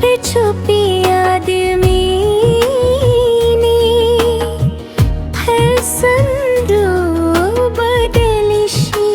पे छुपी आदमी ने फैशन बदलिशी